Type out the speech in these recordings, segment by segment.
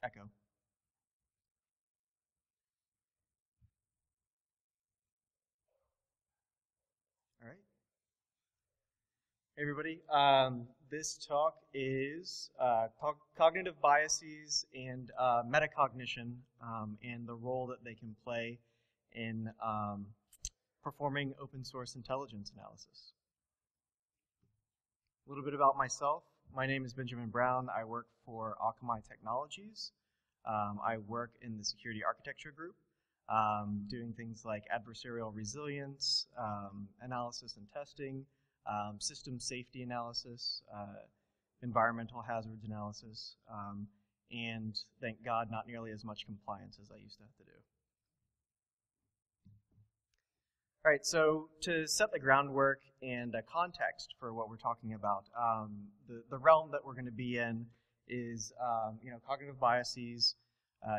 Echo. All right. Hey, everybody. This talk is cognitive biases and metacognition and the role that they can play in performing open source intelligence analysis. A little bit about myself. My name is Benjamin Brown. I work for Akamai Technologies. I work in the security architecture group, doing things like adversarial resilience, analysis and testing, system safety analysis, environmental hazards analysis, and thank God not nearly as much compliance as I used to have to do. All right, so to set the groundwork and a context for what we're talking about, the realm that we're going to be in is cognitive biases,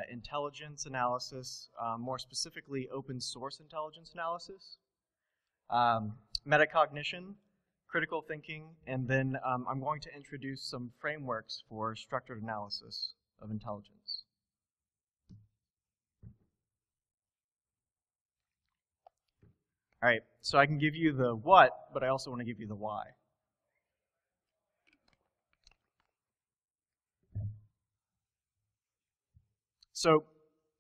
intelligence analysis, more specifically open source intelligence analysis, metacognition, critical thinking, and then I'm going to introduce some frameworks for structured analysis of intelligence. All right, so I can give you the what, but I also want to give you the why. So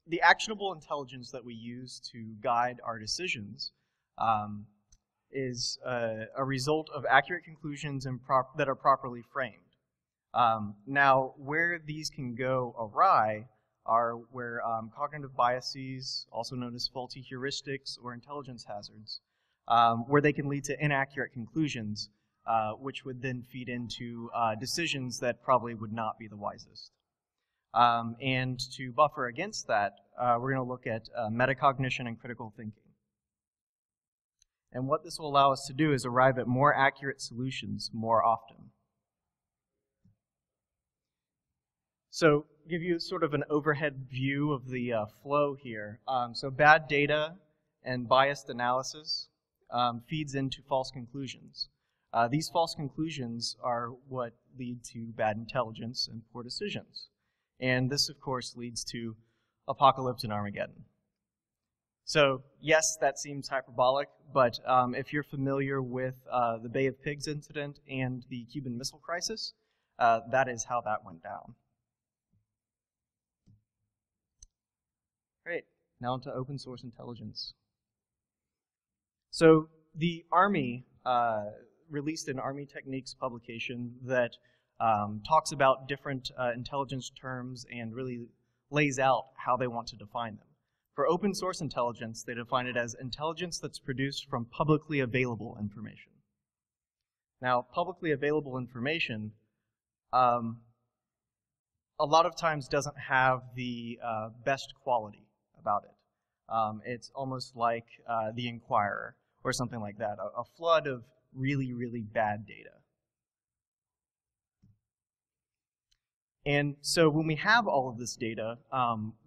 the actionable intelligence that we use to guide our decisions is a result of accurate conclusions that are properly framed. Now, where these can go awry are where cognitive biases, also known as faulty heuristics or intelligence hazards, where they can lead to inaccurate conclusions, which would then feed into decisions that probably would not be the wisest. And to buffer against that, we're going to look at metacognition and critical thinking. And what this will allow us to do is arrive at more accurate solutions more often. So, give you sort of an overhead view of the flow here. So bad data and biased analysis feeds into false conclusions. These false conclusions are what lead to bad intelligence and poor decisions. And this, of course, leads to apocalypse and Armageddon. So, yes, that seems hyperbolic, but if you're familiar with the Bay of Pigs incident and the Cuban Missile Crisis, that is how that went down. Great. Now to open source intelligence. So the Army released an Army Techniques publication that talks about different intelligence terms and really lays out how they want to define them. For open source intelligence, they define it as intelligence that's produced from publicly available information. Now, publicly available information a lot of times doesn't have the best quality about it. It's almost like the Inquirer or something like that, a flood of really, really bad data. And so when we have all of this data,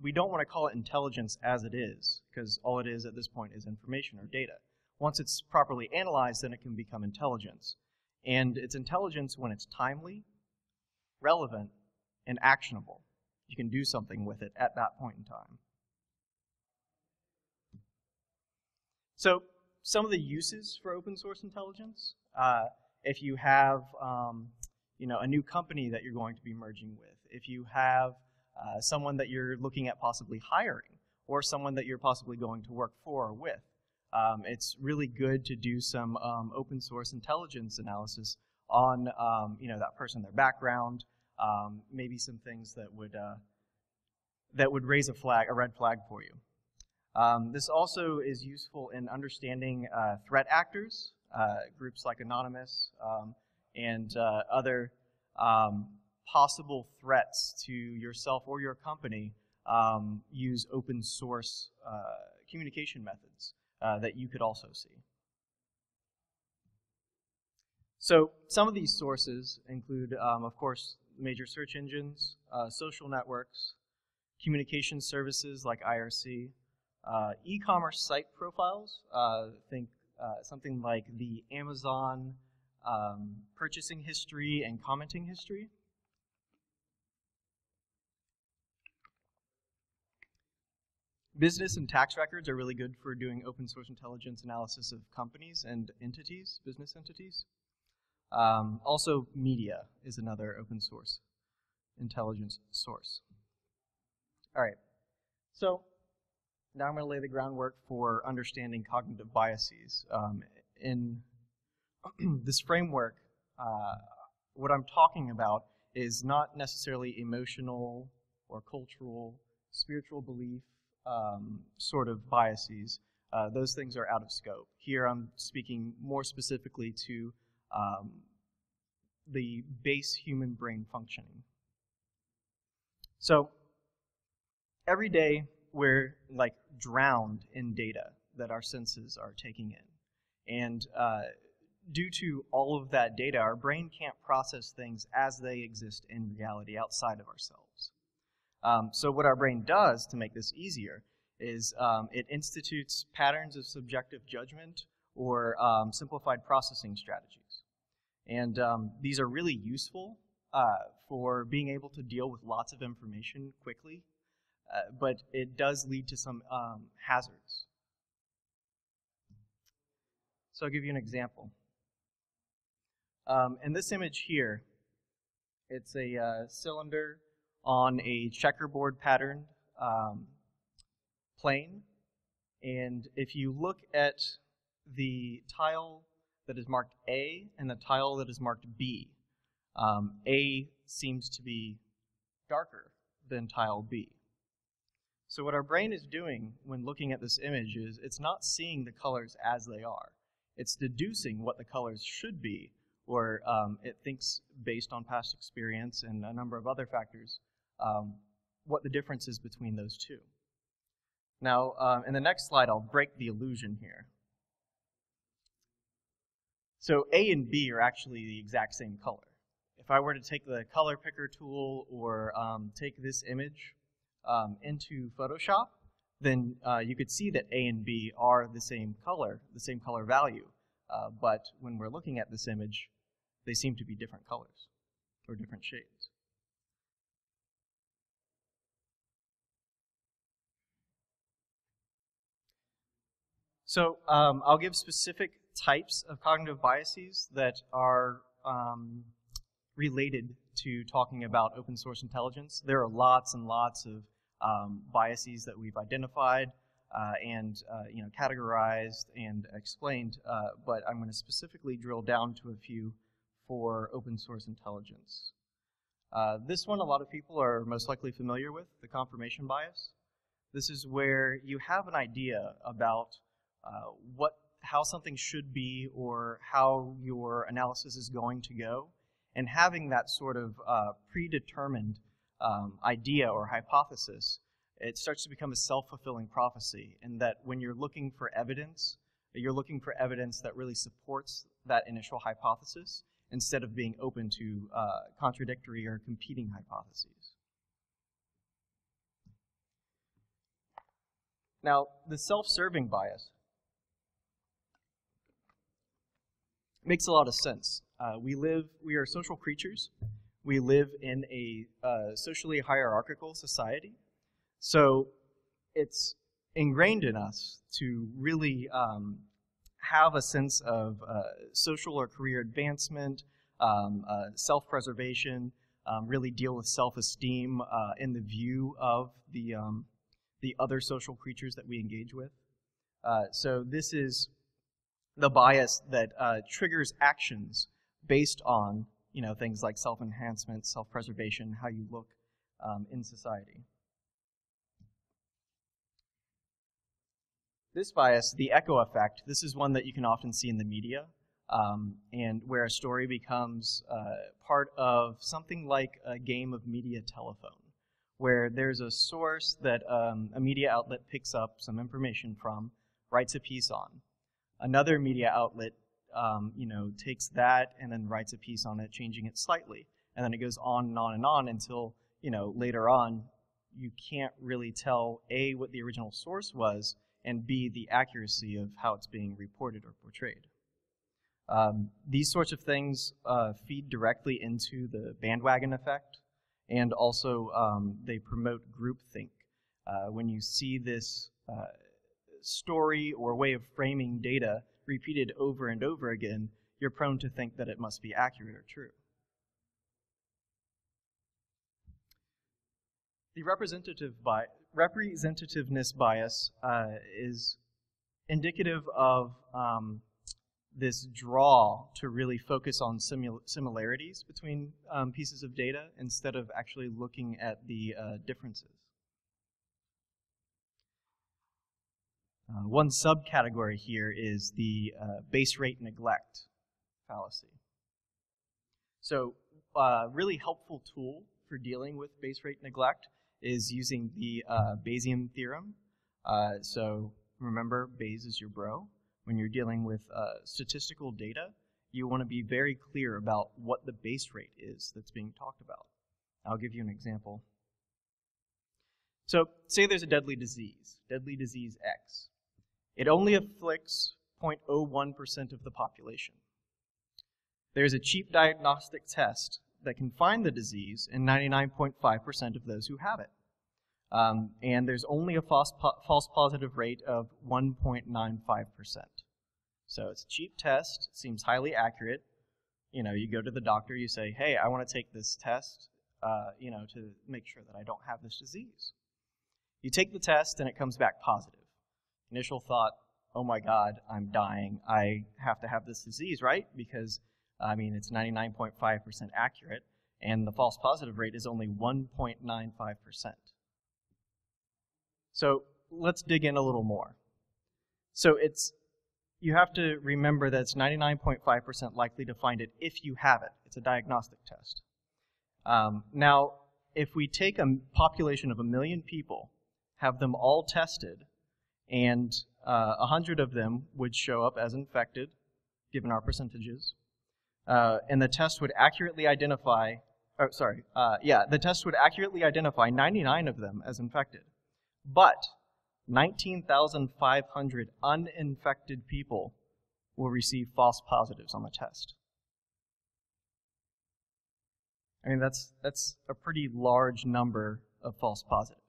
we don't want to call it intelligence as it is, because all it is at this point is information or data. Once it's properly analyzed, then it can become intelligence. And it's intelligence when it's timely, relevant, and actionable. You can do something with it at that point in time. So some of the uses for open source intelligence, if you have a new company that you're going to be merging with, if you have someone that you're looking at possibly hiring, or someone that you're possibly going to work for or with, it's really good to do some open source intelligence analysis on that person, their background, maybe some things that would raise a red flag for you. This also is useful in understanding threat actors, groups like Anonymous, and other possible threats to yourself or your company. Use open source communication methods that you could also see. So some of these sources include, of course, major search engines, social networks, communication services like IRC, e-commerce site profiles, think something like the Amazon purchasing history and commenting history. Business and tax records are really good for doing open source intelligence analysis of companies and entities, business entities. Also, media is another open source intelligence source. All right, so now I'm going to lay the groundwork for understanding cognitive biases. In this framework, what I'm talking about is not necessarily emotional or cultural, spiritual belief sort of biases. Those things are out of scope. Here I'm speaking more specifically to the base human brain functioning. So every day we're like drowned in data that our senses are taking in. And due to all of that data, our brain can't process things as they exist in reality outside of ourselves. So what our brain does to make this easier is it institutes patterns of subjective judgment or simplified processing strategies. And these are really useful for being able to deal with lots of information quickly, but it does lead to some hazards. So I'll give you an example. In this image here, it's a cylinder on a checkerboard patterned plane. And if you look at the tile that is marked A and the tile that is marked B, A seems to be darker than tile B. So what our brain is doing when looking at this image is it's not seeing the colors as they are. It's deducing what the colors should be, or it thinks based on past experience and a number of other factors what the difference is between those two. Now, in the next slide, I'll break the illusion here. So A and B are actually the exact same color. If I were to take the color picker tool or take this image into Photoshop, then you could see that A and B are the same color value. But when we're looking at this image, they seem to be different colors or different shades. So I'll give specific types of cognitive biases that are related to talking about open source intelligence. There are lots and lots of biases that we've identified and categorized and explained, but I'm going to specifically drill down to a few for open source intelligence. This one a lot of people are most likely familiar with, the confirmation bias. This is where you have an idea about how something should be or how your analysis is going to go, and having that sort of predetermined idea or hypothesis, it starts to become a self-fulfilling prophecy, in that when you're looking for evidence that really supports that initial hypothesis, instead of being open to contradictory or competing hypotheses. Now, the self-serving bias makes a lot of sense. We are social creatures. We live in a socially hierarchical society. So it's ingrained in us to really have a sense of social or career advancement, self-preservation, really deal with self-esteem in the view of the other social creatures that we engage with. So this is the bias that triggers actions based on things like self-enhancement, self-preservation, how you look in society. This bias, the echo effect, this is one that you can often see in the media, and where a story becomes part of something like a game of media telephone, where there's a source that a media outlet picks up some information from, writes a piece on. Another media outlet takes that and then writes a piece on it, changing it slightly. And then it goes on and on and on until, later on, you can't really tell, A, what the original source was, and B, the accuracy of how it's being reported or portrayed. These sorts of things feed directly into the bandwagon effect, and also they promote groupthink. when you see this story or way of framing data repeated over and over again, you're prone to think that it must be accurate or true. The representativeness bias is indicative of this draw to really focus on similarities between pieces of data instead of actually looking at the differences. One subcategory here is the base rate neglect fallacy. So a really helpful tool for dealing with base rate neglect is using the Bayesian theorem. So remember, Bayes is your bro. When you're dealing with statistical data, you want to be very clear about what the base rate is that's being talked about. I'll give you an example. So say there's a deadly disease X. It only afflicts 0.01% of the population. There's a cheap diagnostic test that can find the disease in 99.5% of those who have it. And there's only a false positive rate of 1.95%. So it's a cheap test, seems highly accurate. You know, you go to the doctor, you say, hey, I want to take this test, to make sure that I don't have this disease. You take the test and it comes back positive. Initial thought, oh my God, I'm dying. I have to have this disease, right? Because, it's 99.5% accurate, and the false positive rate is only 1.95%. So let's dig in a little more. So you have to remember that it's 99.5% likely to find it if you have it. It's a diagnostic test. Now, if we take a population of 1 million people, have them all tested, and 100 of them would show up as infected, given our percentages, and the test would accurately identify, the test would accurately identify 99 of them as infected. But 19,500 uninfected people will receive false positives on the test. That's a pretty large number of false positives.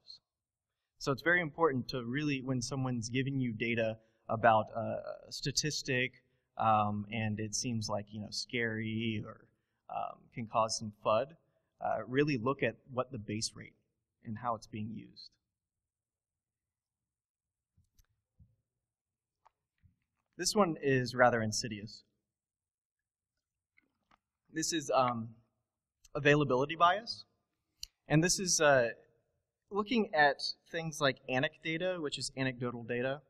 So it's very important to really, when someone's giving you data about a statistic, and it seems like scary or can cause some FUD, really look at what the base rate and how it's being used. This one is rather insidious. This is availability bias, and this is looking at things like anecdata, which is anecdotal data,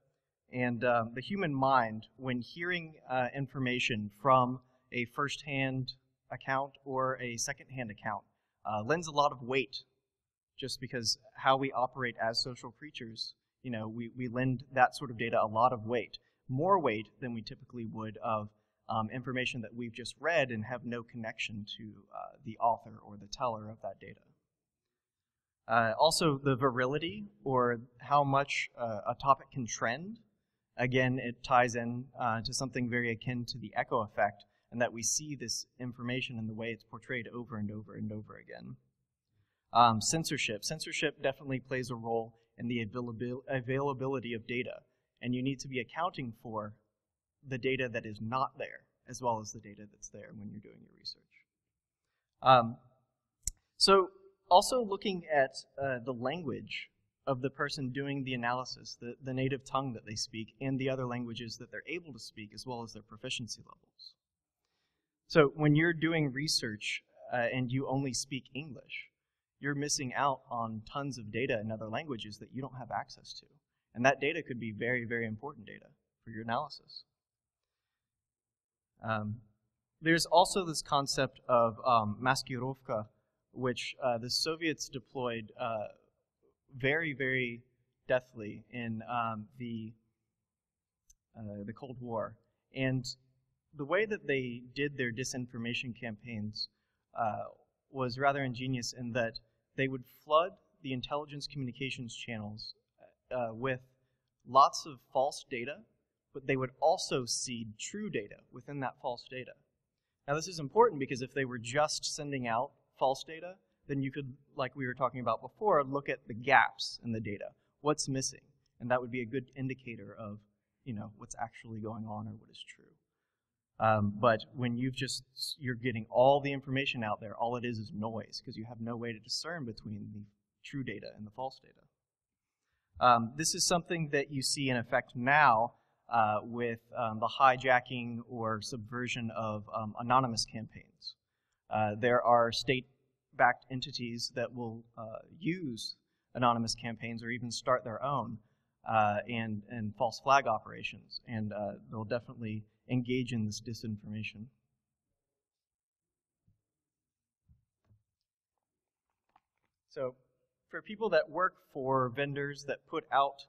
and the human mind, when hearing information from a first-hand account or a second-hand account, lends a lot of weight, just because how we operate as social creatures, we lend that sort of data a lot of weight, more weight than we typically would of information that we've just read and have no connection to the author or the teller of that data. Also, the virility, or how much a topic can trend. Again, it ties in to something very akin to the echo effect, and that we see this information in the way it's portrayed over and over and over again. Censorship. Censorship definitely plays a role in the availability of data, and you need to be accounting for the data that is not there, as well as the data that's there when you're doing your research. So also looking at the language of the person doing the analysis, the native tongue that they speak, and the other languages that they're able to speak, as well as their proficiency levels. So when you're doing research and you only speak English, you're missing out on tons of data in other languages that you don't have access to. And that data could be very, very important data for your analysis. There's also this concept of maskirovka, which the Soviets deployed very, very deathly in the Cold War. And the way that they did their disinformation campaigns was rather ingenious in that they would flood the intelligence communications channels with lots of false data, but they would also seed true data within that false data. Now, this is important because if they were just sending out false data, then you could, like we were talking about before, look at the gaps in the data. What's missing? And that would be a good indicator of, what's actually going on or what is true. But when you're getting all the information out there, all it is noise, because you have no way to discern between the true data and the false data. This is something that you see in effect now with the hijacking or subversion of anonymous campaigns. There are state-backed entities that will use anonymous campaigns or even start their own and false flag operations, and they'll definitely engage in this disinformation. So for people that work for vendors that put out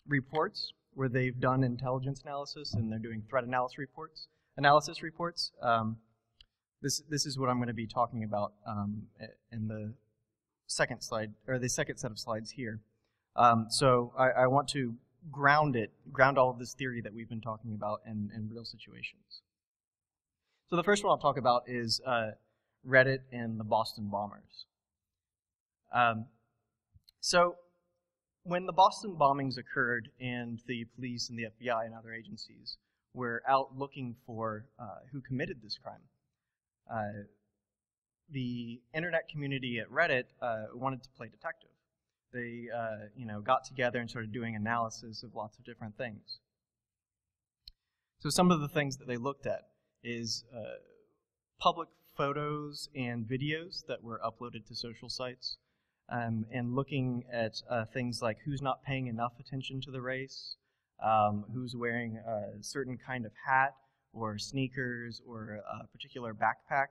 reports where they've done intelligence analysis and they're doing threat analysis reports, this is what I'm going to be talking about in the second slide, or the second set of slides here. So I want to ground all of this theory that we've been talking about in real situations. So the first one I'll talk about is Reddit and the Boston bombers. So when the Boston bombings occurred and the police and the FBI and other agencies were out looking for who committed this crime, the internet community at Reddit wanted to play detective. They got together and started doing analysis of lots of different things. So some of the things that they looked at is public photos and videos that were uploaded to social sites, and looking at things like who's not paying enough attention to the race, who's wearing a certain kind of hat or sneakers or a particular backpack,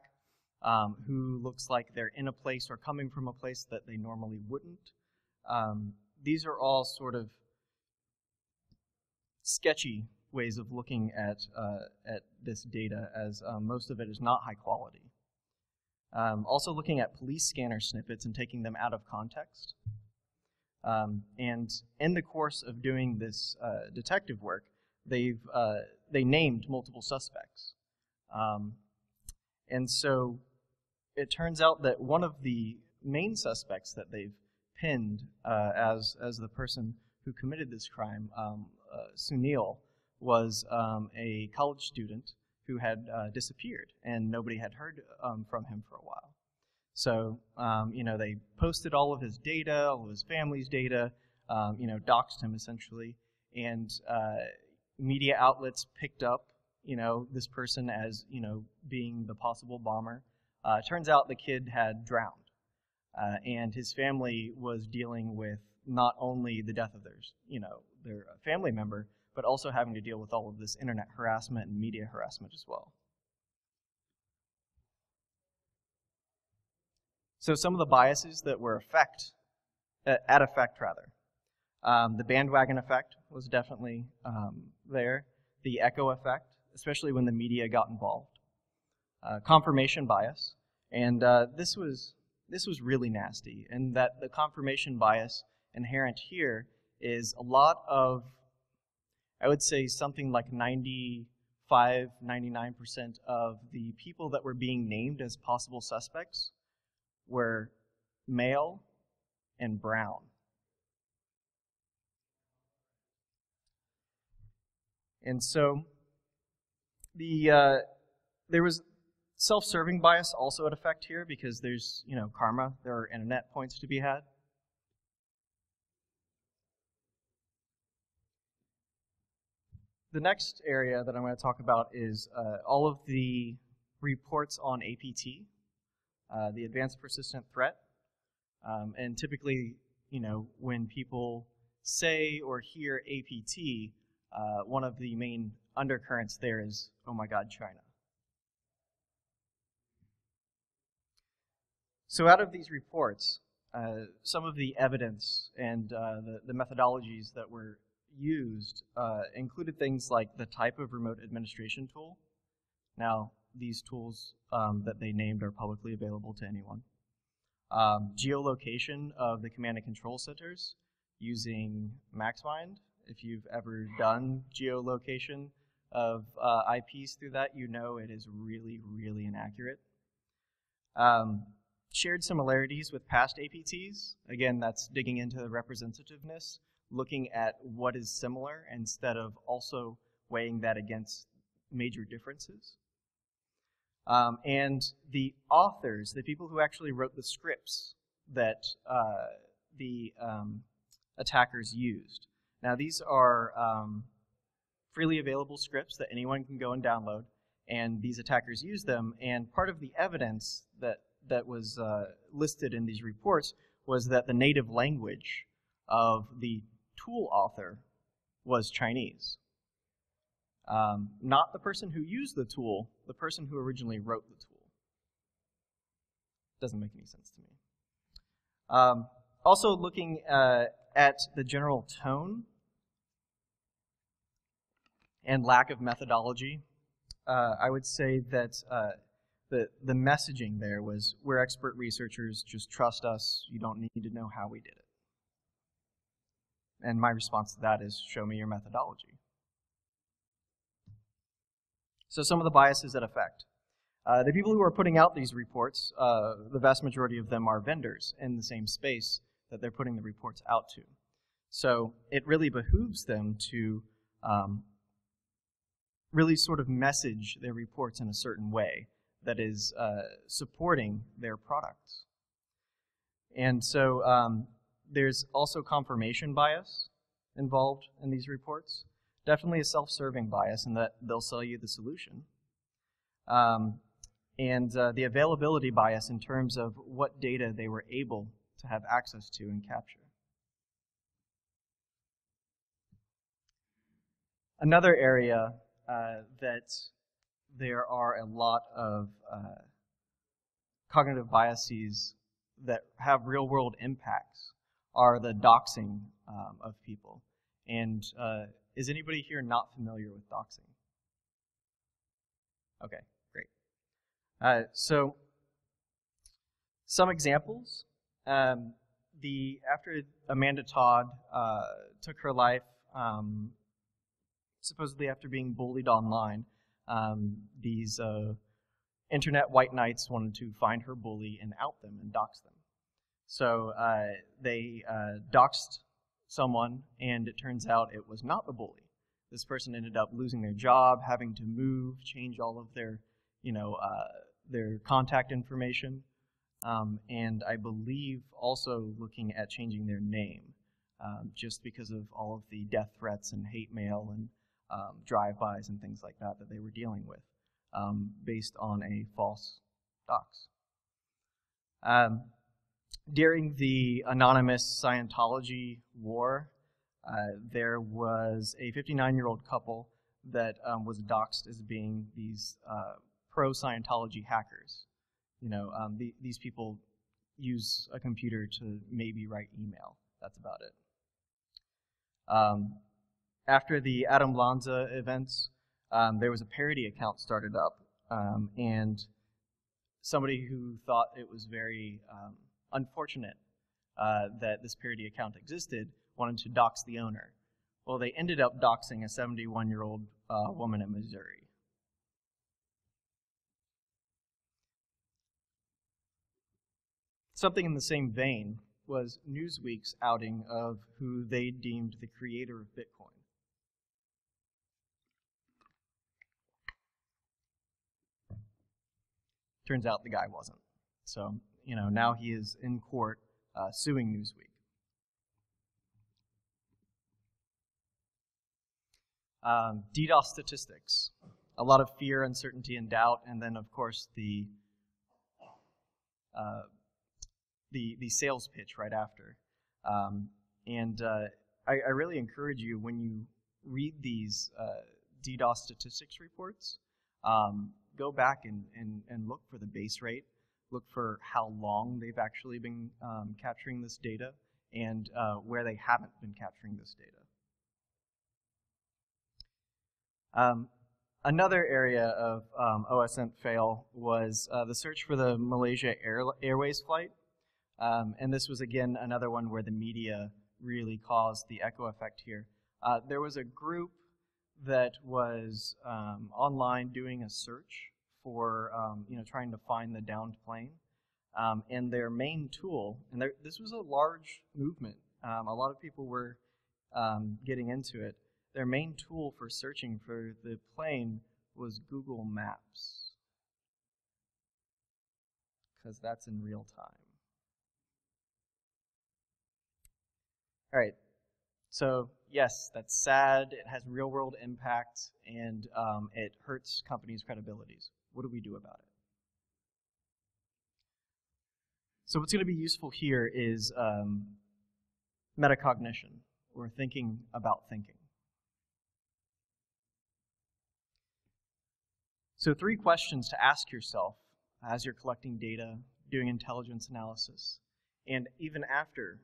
who looks like they're in a place or coming from a place that they normally wouldn't. These are all sort of sketchy ways of looking at this data, as most of it is not high quality. Also looking at police scanner snippets and taking them out of context. And in the course of doing this detective work, they named multiple suspects. And so it turns out that one of the main suspects that they've pinned as the person who committed this crime, Sunil, was a college student who had disappeared, and nobody had heard from him for a while. So, they posted all of his data, all of his family's data, doxed him essentially, and media outlets picked up, this person as, being the possible bomber. Turns out the kid had drowned, and his family was dealing with not only the death of their family member, but also having to deal with all of this internet harassment and media harassment as well. So some of the biases that were at effect. The bandwagon effect was definitely there. The echo effect, especially when the media got involved. Confirmation bias, and this was really nasty. And that the confirmation bias inherent here is a lot of, I would say something like 95-99% of the people that were being named as possible suspects were male and brown. And so there was self-serving bias also at effect here, because there's, karma, there are internet points to be had. The next area that I'm going to talk about is all of the reports on APT, the Advanced Persistent Threat. And typically, when people say or hear APT, one of the main undercurrents there is, oh my God, China. So out of these reports, some of the evidence and the methodologies that were used included things like the type of remote administration tool. Now, these tools that they named are publicly available to anyone. Geolocation of the command and control centers using MaxMind. If you've ever done geolocation of IPs through that, you know it is really, really inaccurate. Shared similarities with past APTs. Again, that's digging into the representativeness, looking at what is similar instead of also weighing that against major differences. And the authors, the people who actually wrote the scripts that the attackers used. Now, these are freely available scripts that anyone can go and download, and these attackers use them, and part of the evidence that was listed in these reports was that the native language of the tool author was Chinese. Not the person who used the tool, the person who originally wrote the tool. Doesn't make any sense to me. Also looking at the general tone and lack of methodology, I would say that the messaging there was, we're expert researchers, just trust us, you don't need to know how we did it. And my response to that is, show me your methodology. So some of the biases that affect. The people who are putting out these reports, the vast majority of them are vendors in the same space that they're putting the reports out to. So it really behooves them to really sort of message their reports in a certain way that is supporting their products. And so there's also confirmation bias involved in these reports. Definitely a self-serving bias in that they'll sell you the solution. And the availability bias in terms of what data they were able to have access to and capture. Another area that there are a lot of cognitive biases that have real-world impacts are the doxing of people. And is anybody here not familiar with doxing? Okay, great. So some examples. After Amanda Todd took her life, supposedly after being bullied online, these internet white knights wanted to find her bully and out them and dox them. So they doxed someone, and it turns out it was not the bully. This person ended up losing their job, having to move, change all of their, their contact information, and I believe also looking at changing their name, just because of all of the death threats and hate mail and drive-bys and things like that they were dealing with, based on a false dox. During the anonymous Scientology war, there was a 59-year-old couple that was doxed as being these pro-Scientology hackers. These people use a computer to maybe write email. That's about it. After the Adam Lanza events, there was a parody account started up, and somebody who thought it was very unfortunate that this parody account existed wanted to dox the owner. Well, they ended up doxing a 71-year-old woman in Missouri. Something in the same vein was Newsweek's outing of who they deemed the creator of Bitcoin. Turns out the guy wasn't. So, now he is in court suing Newsweek. DDoS statistics. A lot of fear, uncertainty, and doubt, and then, of course, the sales pitch right after. I really encourage you, when you read these DDoS statistics reports, go back and look for the base rate, look for how long they've actually been capturing this data, and where they haven't been capturing this data. Another area of OSINT fail was the search for the Malaysia Airways flight. And this was, again, another one where the media really caused the echo effect here. There was a group that was online doing a search for trying to find the downed plane, and their main tool, and this was a large movement. A lot of people were getting into it. Their main tool for searching for the plane was Google Maps, because that's in real time. All right, so yes, that's sad. It has real-world impact, and it hurts companies' credibilities. What do we do about it? So what's going to be useful here is metacognition, or thinking about thinking. So 3 questions to ask yourself as you're collecting data, doing intelligence analysis, and even after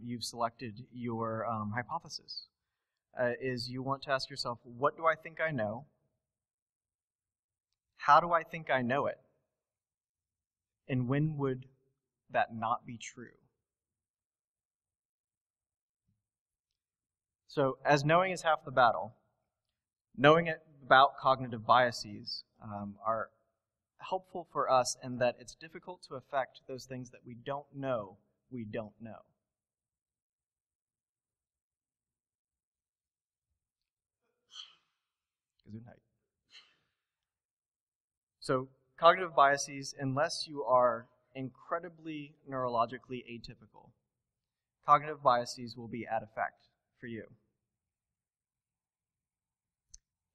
you've selected your hypothesis, is you want to ask yourself, what do I think I know? How do I think I know it? And when would that not be true? So, as knowing is half the battle, knowing about cognitive biases are helpful for us in that it's difficult to affect those things that we don't know we don't know. Gesundheit. So, cognitive biases, unless you are incredibly neurologically atypical, cognitive biases will be at effect for you.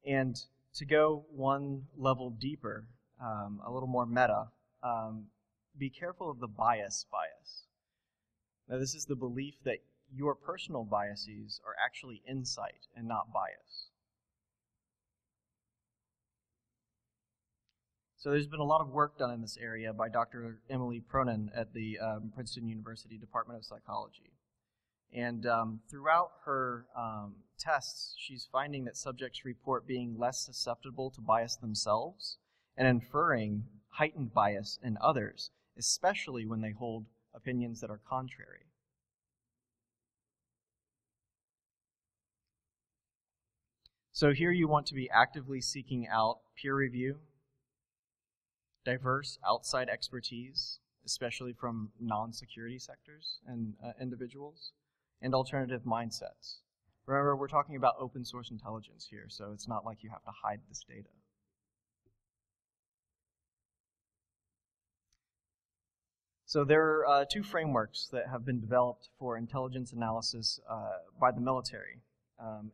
And to go one level deeper, a little more meta, be careful of the bias. Now, this is the belief that your personal biases are actually insight and not bias. So there's been a lot of work done in this area by Dr. Emily Pronin at the Princeton University Department of Psychology. And throughout her tests, she's finding that subjects report being less susceptible to bias themselves and inferring heightened bias in others, especially when they hold opinions that are contrary. So here you want to be actively seeking out peer review, diverse outside expertise, especially from non-security sectors and individuals, and alternative mindsets. Remember, we're talking about open source intelligence here, so it's not like you have to hide this data. So there are 2 frameworks that have been developed for intelligence analysis by the military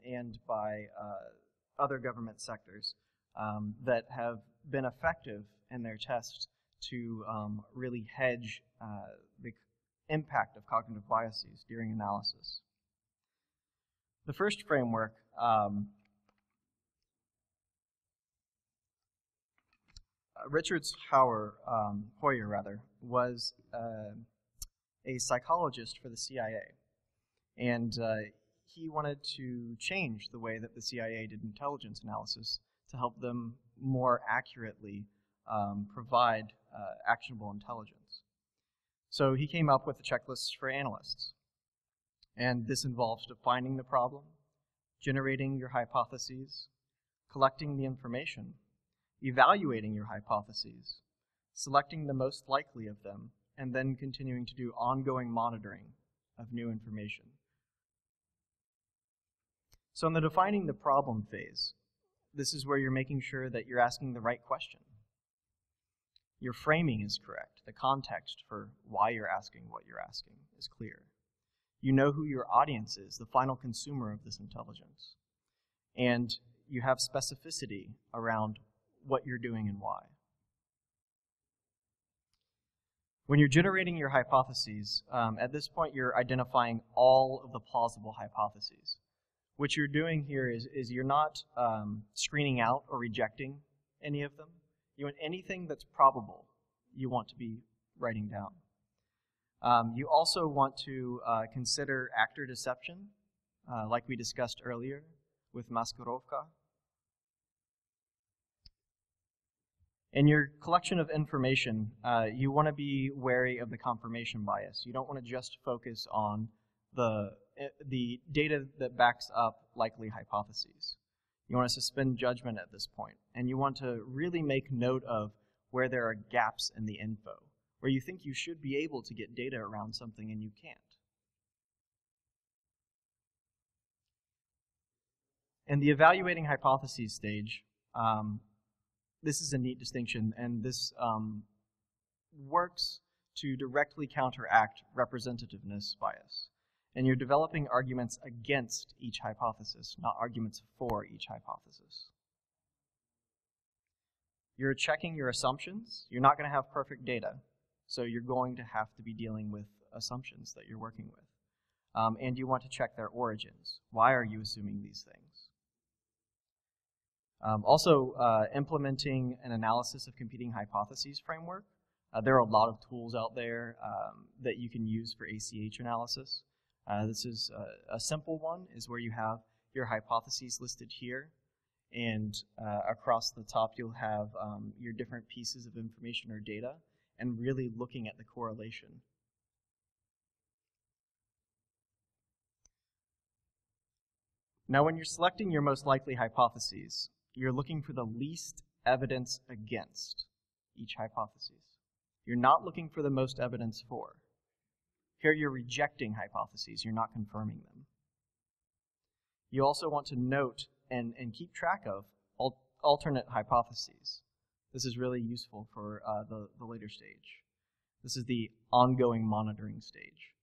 and by other government sectors that have been effective in their tests to really hedge the impact of cognitive biases during analysis. The first framework Richard Hoyer was a psychologist for the CIA, and he wanted to change the way that the CIA did intelligence analysis to help them more accurately provide actionable intelligence. So he came up with a checklist for analysts, and this involves defining the problem, generating your hypotheses, collecting the information, evaluating your hypotheses, selecting the most likely of them, and then continuing to do ongoing monitoring of new information. So in the defining the problem phase, this is where you're making sure that you're asking the right question. Your framing is correct. The context for why you're asking what you're asking is clear. You know who your audience is, the final consumer of this intelligence. And you have specificity around what you're doing and why. When you're generating your hypotheses, at this point you're identifying all of the plausible hypotheses. What you're doing here is you're not screening out or rejecting any of them. You want anything that's probable, you want to be writing down. You also want to consider actor deception, like we discussed earlier with Maskirovka. In your collection of information, you want to be wary of the confirmation bias. You don't want to just focus on the data that backs up likely hypotheses. You want to suspend judgment at this point, and you want to really make note of where there are gaps in the info, where you think you should be able to get data around something and you can't. In the evaluating hypotheses stage, this is a neat distinction, and this works to directly counteract representativeness bias. And you're developing arguments against each hypothesis, not arguments for each hypothesis. You're checking your assumptions. You're not going to have perfect data, so you're going to have to be dealing with assumptions that you're working with. And you want to check their origins. Why are you assuming these things? Also, implementing an analysis of competing hypotheses framework. There are a lot of tools out there that you can use for ACH analysis. This is a simple one, is where you have your hypotheses listed here, and across the top you'll have your different pieces of information or data, and really looking at the correlation. Now, when you're selecting your most likely hypotheses, you're looking for the least evidence against each hypothesis. You're not looking for the most evidence for. Here you're rejecting hypotheses, you're not confirming them. You also want to note and keep track of alternate hypotheses. This is really useful for the later stage. This is the ongoing monitoring stage.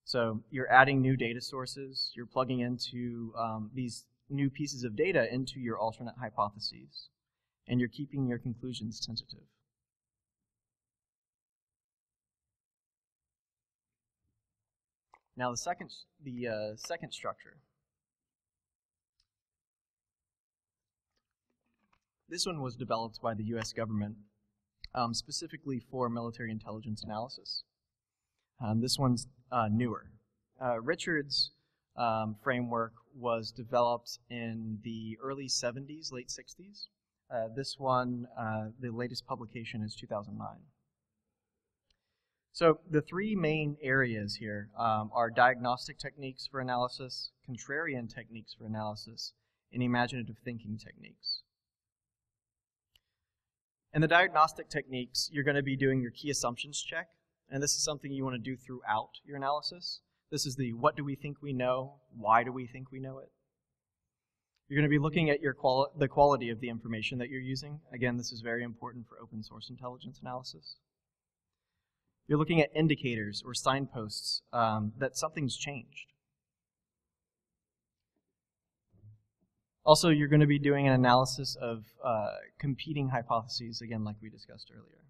So you're adding new data sources, you're plugging into these new pieces of data into your alternate hypotheses, and you're keeping your conclusions tentative. Now the second structure. This one was developed by the US government specifically for military intelligence analysis. This one's newer. Richard's framework was developed in the early 70s, late 60s. This one, the latest publication is 2009. So the three main areas here are diagnostic techniques for analysis, contrarian techniques for analysis, and imaginative thinking techniques. In the diagnostic techniques, you're going to be doing your key assumptions check, and this is something you want to do throughout your analysis. This is the what do we think we know, why do we think we know it. You're going to be looking at the quality of the information that you're using. Again, this is very important for open source intelligence analysis. You're looking at indicators or signposts that something's changed. Also, you're going to be doing an analysis of competing hypotheses, again, like we discussed earlier.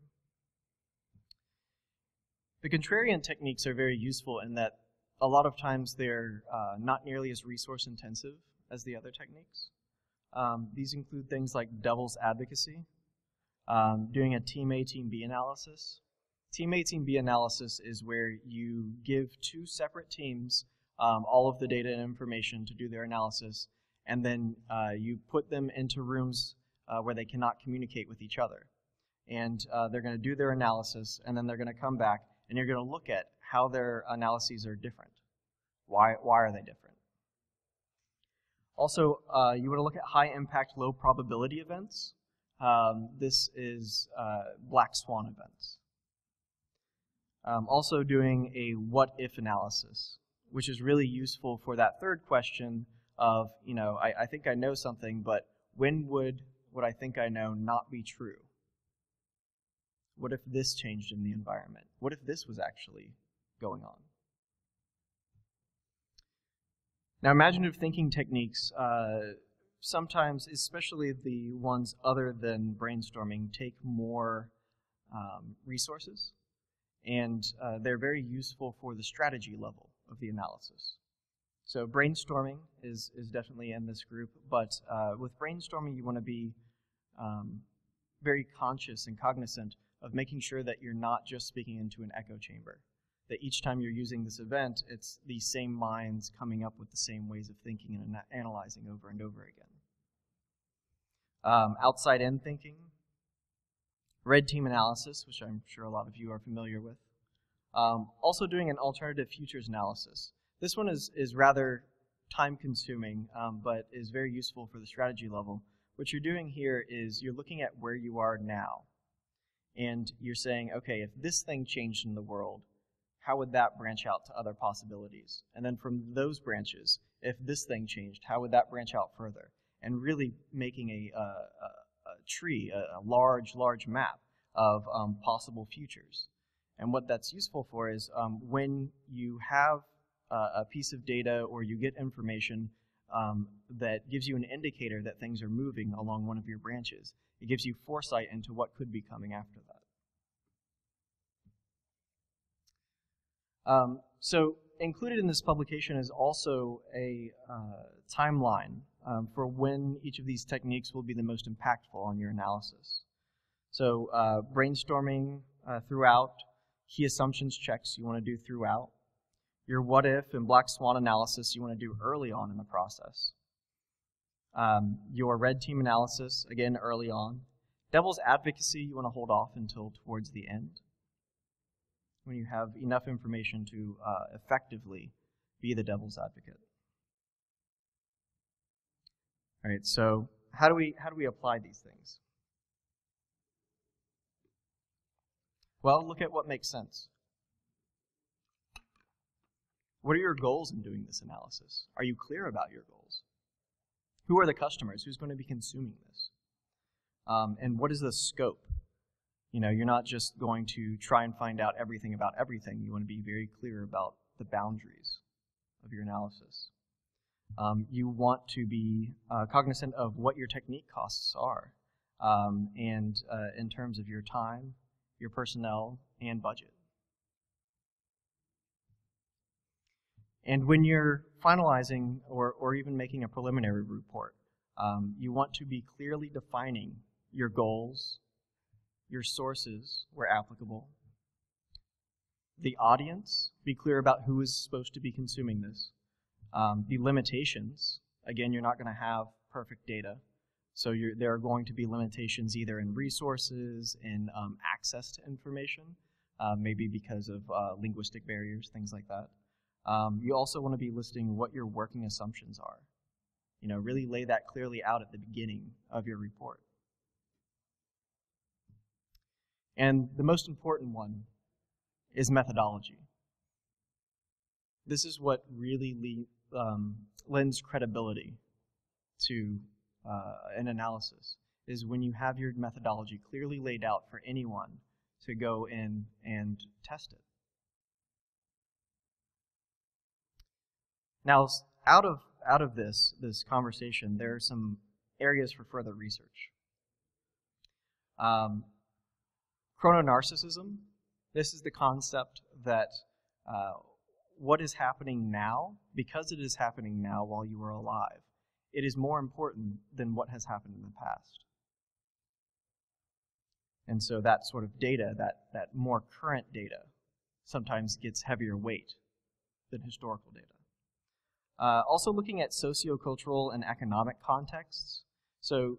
The contrarian techniques are very useful in that a lot of times they're not nearly as resource intensive as the other techniques. These include things like devil's advocacy, doing a team A, team B analysis. Team A, team B analysis is where you give two separate teams all of the data and information to do their analysis, and then you put them into rooms where they cannot communicate with each other. And they're going to do their analysis, and then they're going to come back, and you're going to look at how their analyses are different. Why are they different? Also, you want to look at high-impact, low-probability events. This is black swan events. Also doing a what-if analysis, which is really useful for that third question of, I think I know something, but when would what I think I know not be true? What if this changed in the environment? What if this was actually going on? Now, imaginative thinking techniques, sometimes, especially the ones other than brainstorming, take more resources, and they're very useful for the strategy level of the analysis. So brainstorming is definitely in this group, but with brainstorming you want to be very conscious and cognizant of making sure that you're not just speaking into an echo chamber. That each time you're using this event, it's the same minds coming up with the same ways of thinking and analyzing over and over again. Outside-in thinking, red team analysis, which I'm sure a lot of you are familiar with. Also doing an alternative futures analysis. This one is rather time-consuming, but is very useful for the strategy level. What you're doing here is you're looking at where you are now, and you're saying, okay, if this thing changed in the world, how would that branch out to other possibilities? And then from those branches, if this thing changed, how would that branch out further? And really making a tree, a large map of possible futures. And what that's useful for is when you have a piece of data or you get information that gives you an indicator that things are moving along one of your branches, it gives you foresight into what could be coming after that. So included in this publication is also a timeline for when each of these techniques will be the most impactful on your analysis. So brainstorming throughout, key assumptions checks you want to do throughout, your what if and black swan analysis you want to do early on in the process, your red team analysis, again, early on, devil's advocacy you want to hold off until towards the end, when you have enough information to effectively be the devil's advocate. All right, so how do we apply these things? Well, look at what makes sense. What are your goals in doing this analysis? Are you clear about your goals? Who are the customers? Who's going to be consuming this? And what is the scope? You know, you're not just going to try and find out everything about everything. You want to be very clear about the boundaries of your analysis. You want to be cognizant of what your technique costs are, and in terms of your time, your personnel, and budget. And when you're finalizing or even making a preliminary report, you want to be clearly defining your goals, your sources where applicable, the audience, be clear about who is supposed to be consuming this, the limitations. Again, you're not going to have perfect data, so there are going to be limitations either in resources, in access to information, maybe because of linguistic barriers, things like that. You also want to be listing what your working assumptions are. You know, really lay that clearly out at the beginning of your report. And the most important one is methodology. This is what really lends credibility to an analysis, is when you have your methodology clearly laid out for anyone to go in and test it. Now, out of this conversation, there are some areas for further research. Chrononarcissism. This is the concept that what is happening now, because it is happening now while you are alive, it is more important than what has happened in the past. And so that sort of data, that more current data, sometimes gets heavier weight than historical data. Also looking at sociocultural and economic contexts. So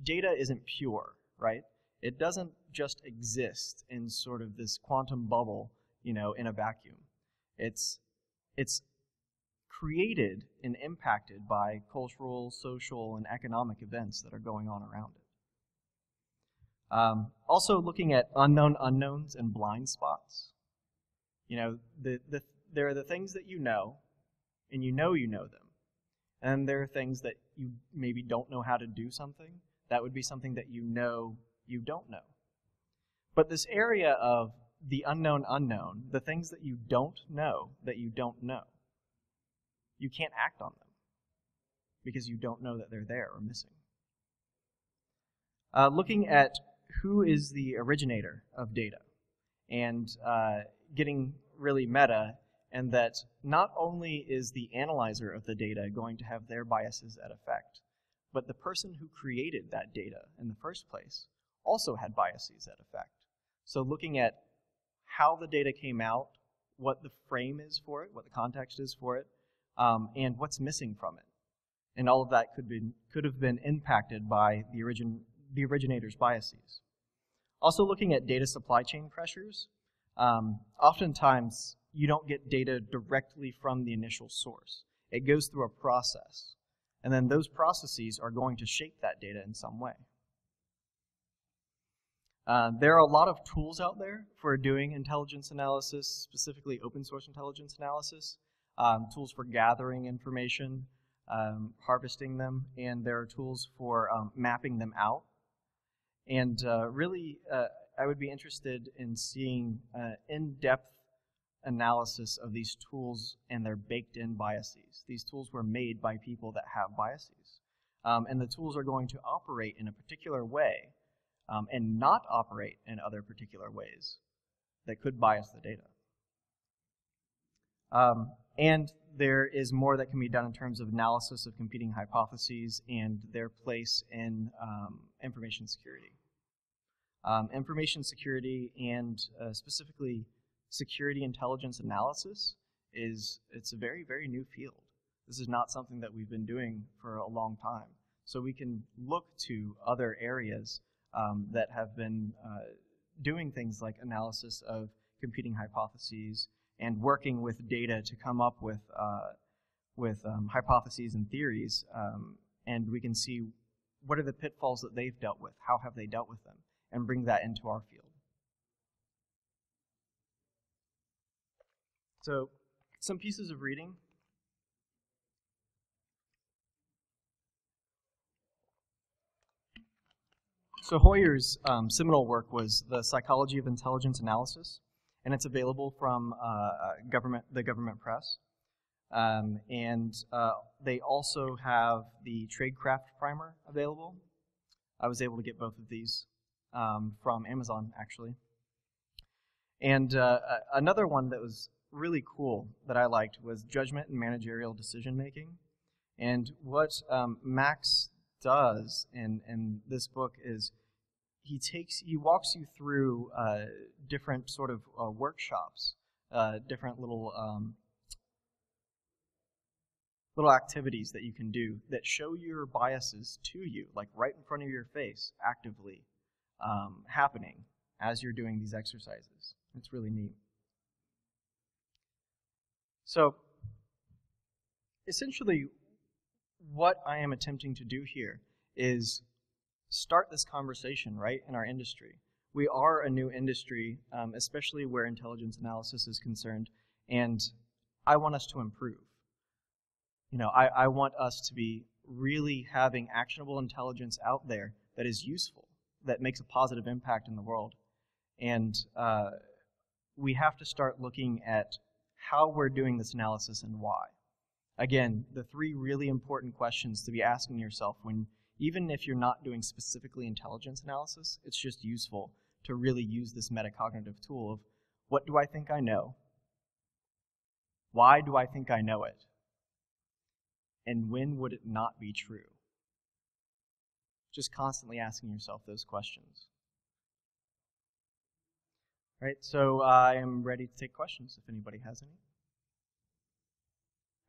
data isn't pure, right? It doesn't just exist in sort of this quantum bubble, you know, in a vacuum. It's created and impacted by cultural, social, and economic events that are going on around it. Also looking at unknown unknowns and blind spots. You know, there are the things that you know, and you know them. And there are things that you maybe don't know how to do something. That would be something that you know you don't know. But this area of the unknown unknown, the things that you don't know, you can't act on them because you don't know that they're there or missing. Looking at who is the originator of data and getting really meta, and that not only is the analyzer of the data going to have their biases at effect, but the person who created that data in the first place also had biases at effect. So looking at how the data came out, what the frame is for it, what the context is for it, and what's missing from it. And all of that could have been impacted by the originator's biases. Also looking at data supply chain pressures. Oftentimes, you don't get data directly from the initial source. It goes through a process. And then those processes are going to shape that data in some way. There are a lot of tools out there for doing intelligence analysis, specifically open source intelligence analysis, tools for gathering information, harvesting them, and there are tools for mapping them out. And really, I would be interested in seeing in-depth analysis of these tools and their baked-in biases. These tools were made by people that have biases. And the tools are going to operate in a particular way and not operate in other particular ways that could bias the data. And there is more that can be done in terms of analysis of competing hypotheses and their place in information security. Information security and specifically security intelligence analysis it's a very, very new field. This is not something that we've been doing for a long time. So we can look to other areas that have been doing things like analysis of competing hypotheses and working with data to come up with hypotheses and theories, and we can see what are the pitfalls that they've dealt with, how have they dealt with them, and bring that into our field. So, some pieces of reading. So Hoyer's seminal work was The Psychology of Intelligence Analysis, and it's available from the government press. And they also have the Tradecraft Primer available. I was able to get both of these from Amazon, actually. And another one that was really cool that I liked was Judgment and Managerial Decision Making. And what Max does in this book is he walks you through different sort of workshops, different little activities that you can do that show your biases to you, like right in front of your face, actively happening as you're doing these exercises. It's really neat. So, essentially, what I am attempting to do here is start this conversation, right, in our industry. We are a new industry, especially where intelligence analysis is concerned, and I want us to improve. You know, I want us to be really having actionable intelligence out there that is useful, that makes a positive impact in the world. And we have to start looking at how we're doing this analysis and why. Again, the three really important questions to be asking yourself when, even if you're not doing specifically intelligence analysis, it's just useful to really use this metacognitive tool of, what do I think I know? Why do I think I know it? And when would it not be true? Just constantly asking yourself those questions. Right, so I am ready to take questions if anybody has any.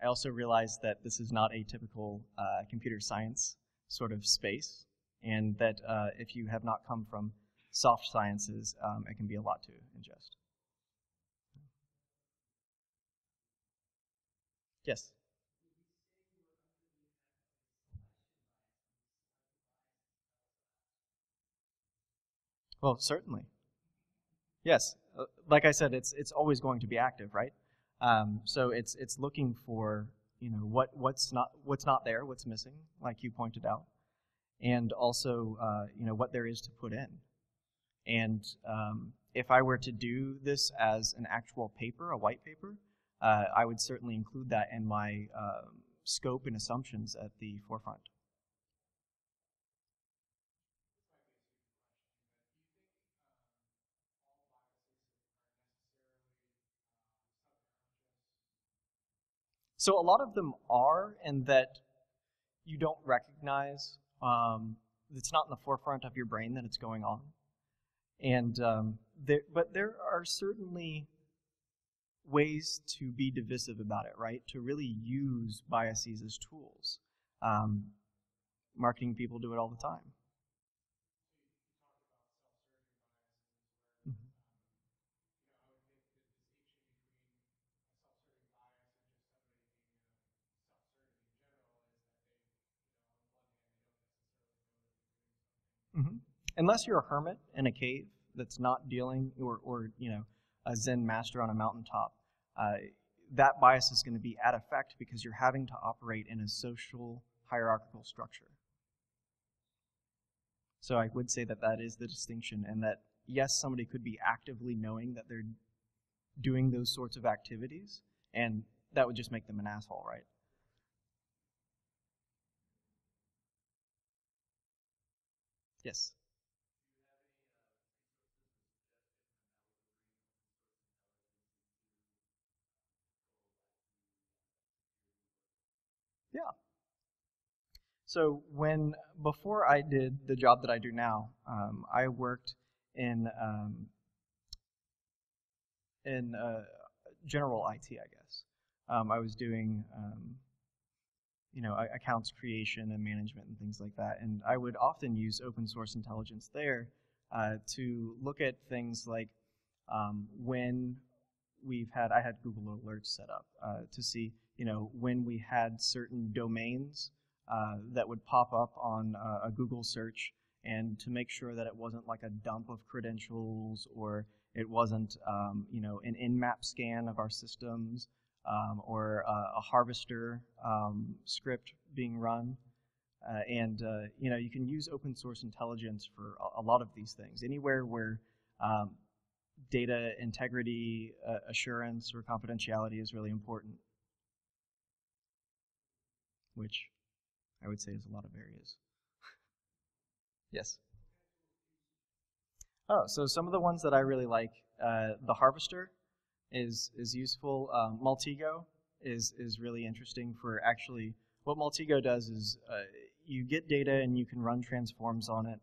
I also realize that this is not a typical computer science sort of space, and that if you have not come from soft sciences, it can be a lot to ingest. Yes? Well, certainly. Yes, like I said, it's always going to be active, right? So it's looking for, you know, what's not there, what's missing, like you pointed out, and also you know, what there is to put in. And if I were to do this as an actual paper, a white paper, I would certainly include that in my scope and assumptions at the forefront. So a lot of them are, in that you don't recognize, it's not in the forefront of your brain that it's going on. And but there are certainly ways to be divisive about it, right? To really use biases as tools. Marketing people do it all the time. unless you're a hermit in a cave that's not dealing, or a Zen master on a mountaintop, that bias is going to be at effect because you're having to operate in a social hierarchical structure. So I would say that that is the distinction, and that yes, somebody could be actively knowing that they're doing those sorts of activities, and that would just make them an asshole, right? Yes. Yeah. So before I did the job that I do now, I worked in general IT, I guess. I was doing accounts creation and management and things like that, and I would often use open source intelligence there to look at things like when I had Google Alerts set up to see when we had certain domains that would pop up on a Google search, and to make sure that it wasn't like a dump of credentials, or it wasn't an in-map scan of our systems, or a harvester script being run. And you can use open source intelligence for a lot of these things. Anywhere where data integrity, assurance, or confidentiality is really important, which I would say is a lot of areas. Yes? Oh, so some of the ones that I really like, the harvester is useful. Maltego is really interesting for actually, what Maltego does is you get data and you can run transforms on it,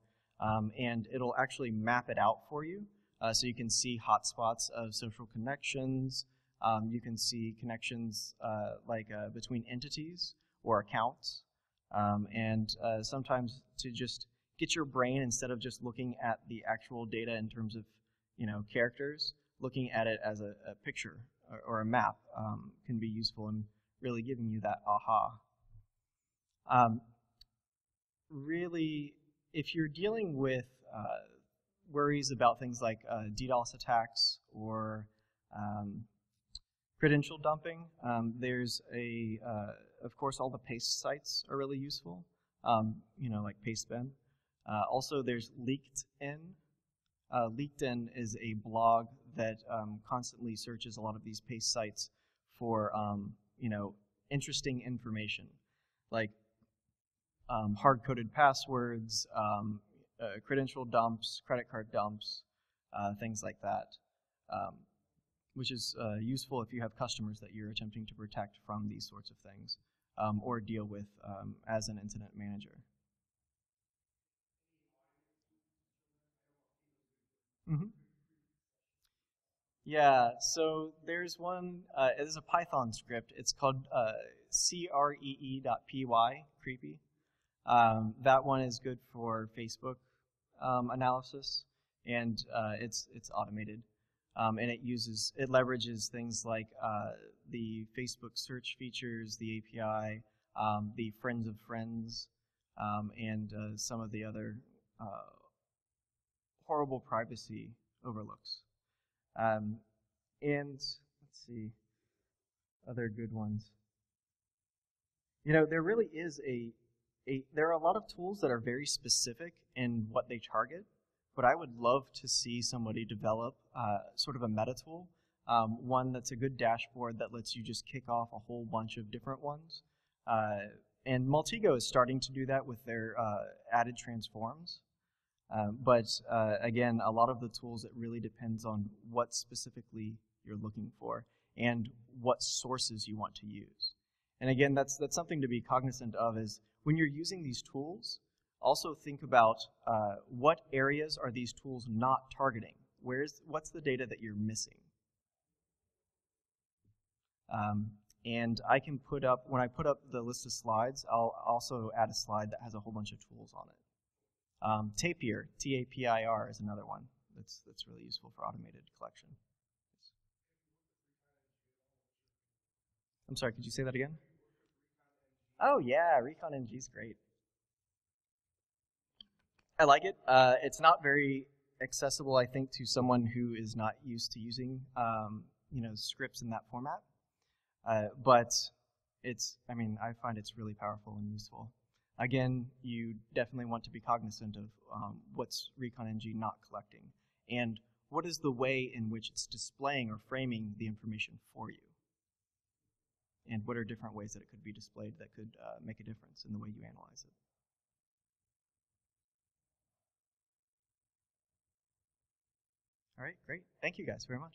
and it'll actually map it out for you. So you can see hotspots of social connections. You can see connections between entities or accounts. And sometimes to just get your brain, instead of just looking at the actual data in terms of characters, looking at it as a picture or a map can be useful in really giving you that aha. Really, if you're dealing with worries about things like DDoS attacks or credential dumping, there's of course, all the paste sites are really useful, like Pastebin. Also, there's LeakedIn. LeakedIn is a blog that constantly searches a lot of these paste sites for, interesting information, like hard-coded passwords, credential dumps, credit card dumps, things like that, which is useful if you have customers that you're attempting to protect from these sorts of things, or deal with as an incident manager. Mm-hmm. Yeah, so there's one, it is a Python script. It's called cree.py, creepy. That one is good for Facebook analysis, and it's automated. And it leverages things like the Facebook search features, the API, the friends of friends, and some of the other horrible privacy overlooks. And let's see, other good ones. There really is there are a lot of tools that are very specific in what they target, but I would love to see somebody develop sort of a meta tool, one that's a good dashboard that lets you just kick off a whole bunch of different ones. And Maltego is starting to do that with their added transforms. But again, a lot of the tools, it really depends on what specifically you're looking for and what sources you want to use. And again, that's something to be cognizant of, is when you're using these tools, also think about what areas are these tools not targeting? What's the data that you're missing? And I can when I put up the list of slides, I'll also add a slide that has a whole bunch of tools on it. Tapir, T-A-P-I-R, is another one that's really useful for automated collection. I'm sorry, could you say that again? Oh yeah, ReconNG is great. I like it. It's not very accessible, I think, to someone who is not used to using scripts in that format. But I find it's really powerful and useful. Again, you definitely want to be cognizant of what's ReconNG not collecting, and what is the way in which it's displaying or framing the information for you, and what are different ways that it could be displayed that could make a difference in the way you analyze it. All right, great. Thank you guys very much.